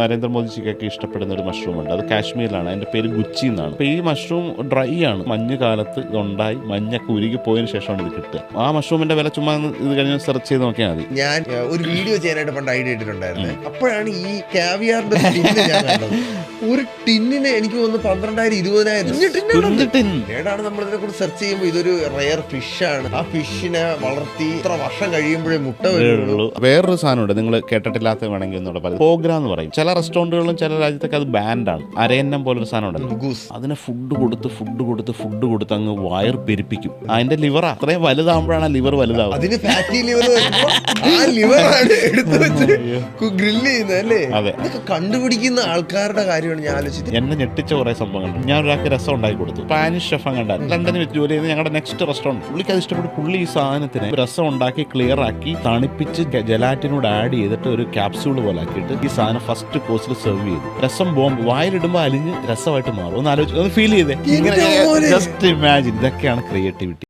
നരേന്ദ്രമോദിജിക്കൊക്കെ ഇഷ്ടപ്പെടുന്ന ഒരു മഷ്റൂം ഉണ്ട്. അത് കാശ്മീരിലാണ്. അതിന്റെ പേര് ഗുച്ചി എന്നാണ്. അപ്പൊ ഈ മഷ്റൂം ഡ്രൈ ആണ്. മഞ്ഞ് കാലത്ത് ഇതുണ്ടായി മഞ്ഞൊക്കെ ഉരുകി പോയതിനു ശേഷമാണ് ഇത് കിട്ടുക. ആ മഷ്റൂമിന്റെ വില ചുമ്മാ ഇത് കഴിഞ്ഞ് സെർച്ച് ചെയ്ത് നോക്കിയാൽ മതി. ഞാൻ ഒരു വീഡിയോ ചെയ്യാനായിട്ട് പണ്ട് ഐഡിയ ഇട്ടിട്ടുണ്ടായിരുന്നു. അപ്പോഴാണ് ഈ കാവിയാറിന്റെ ടിന്ന് ഞാൻ കണ്ടത്. ഒരു ടിന്നിന് എനിക്ക് തോന്നുന്നു 12,000-20,000 ഏടാണ് നമ്മൾ ഇതിനെ കുറിച്ച് സെർച്ച് ചെയ്യുമ്പോൾ ഇതൊരു റെയർ ഫിഷാണ്. ആ ഫിഷിനെ വളർത്തി ഇത്ര വർഷം കഴിയുമ്പോഴേ മുട്ട വരുള്ളൂ. വേറൊരു സാധനമുണ്ട്, നിങ്ങൾ കേട്ടിട്ടില്ലാത്ത വേണമെങ്കിൽ ഒന്നുകൂടെ പറയും. പോഗ്ര എന്ന് പറയും. ചില റെസ്റ്റോറന്റുകളിലും ചില രാജ്യത്തൊക്കെ അത് ബാൻഡാണ്. അരയന്നം പോലൊരു സാധനം ഉണ്ടല്ലോ, അതിനെ ഫുഡ് കൊടുത്ത് അങ്ങ് വയർ പെരുപ്പിക്കും. അതിന്റെ ലിവർ അത്രയും വലുതാകുമ്പോഴാണ് ലിവർ വലുതാവും. അതിന് ഫാറ്റി ലിവർ ആ ലിവറാണ് എടുത്തു വെച്ച് ഗ്രില്ല് ചെയ്യുന്നത് അല്ലേ? അതെ. ഇതൊക്കെ കണ്ടുപിടിക്കുന്ന ആൾക്കാരുടെ കാര്യമാണ് ഞാൻ ആലോചിച്ചത്. എന്നെ ഞെട്ടിച്ച കുറെ സംഭവങ്ങൾ. ഞാൻ ഒരാൾക്ക് രസം ഉണ്ടാക്കി കൊടുത്തു. സ്പാനിഷ് ഷെഫ് കണ്ടാൽ ലണ്ടനിൽ വെച്ച് ജോലി ചെയ്ത് ഞങ്ങളുടെ നെക്സ്റ്റ് റെസ്റ്റോറന്റ്. പുള്ളിക്ക് അത് ഇഷ്ടപ്പെട്ടു. പുള്ളി ഈ സാധനത്തിന് രസം ഉണ്ടാക്കി ക്ലിയർ ആക്കി തണുപ്പിച്ച് ജലാറ്റിനോട് ആഡ് ചെയ്തിട്ട് ഒരു ക്യാപ്സ്യൂൾ പോലെ ആക്കിയിട്ട് ഈ സാധനം ഫസ്റ്റ് കോഴ്സിൽ സെർവ് ചെയ്തു. രസം ബോംബ് വായിലിടുമ്പോൾ അലിഞ്ഞ് രസമായിട്ട് മാറും. ഒന്ന് ആലോചിച്ച് ഒന്ന് ഫീൽ ചെയ്തേ. Just imagine. ഇതൊക്കെയാണ് ക്രിയേറ്റിവിറ്റി.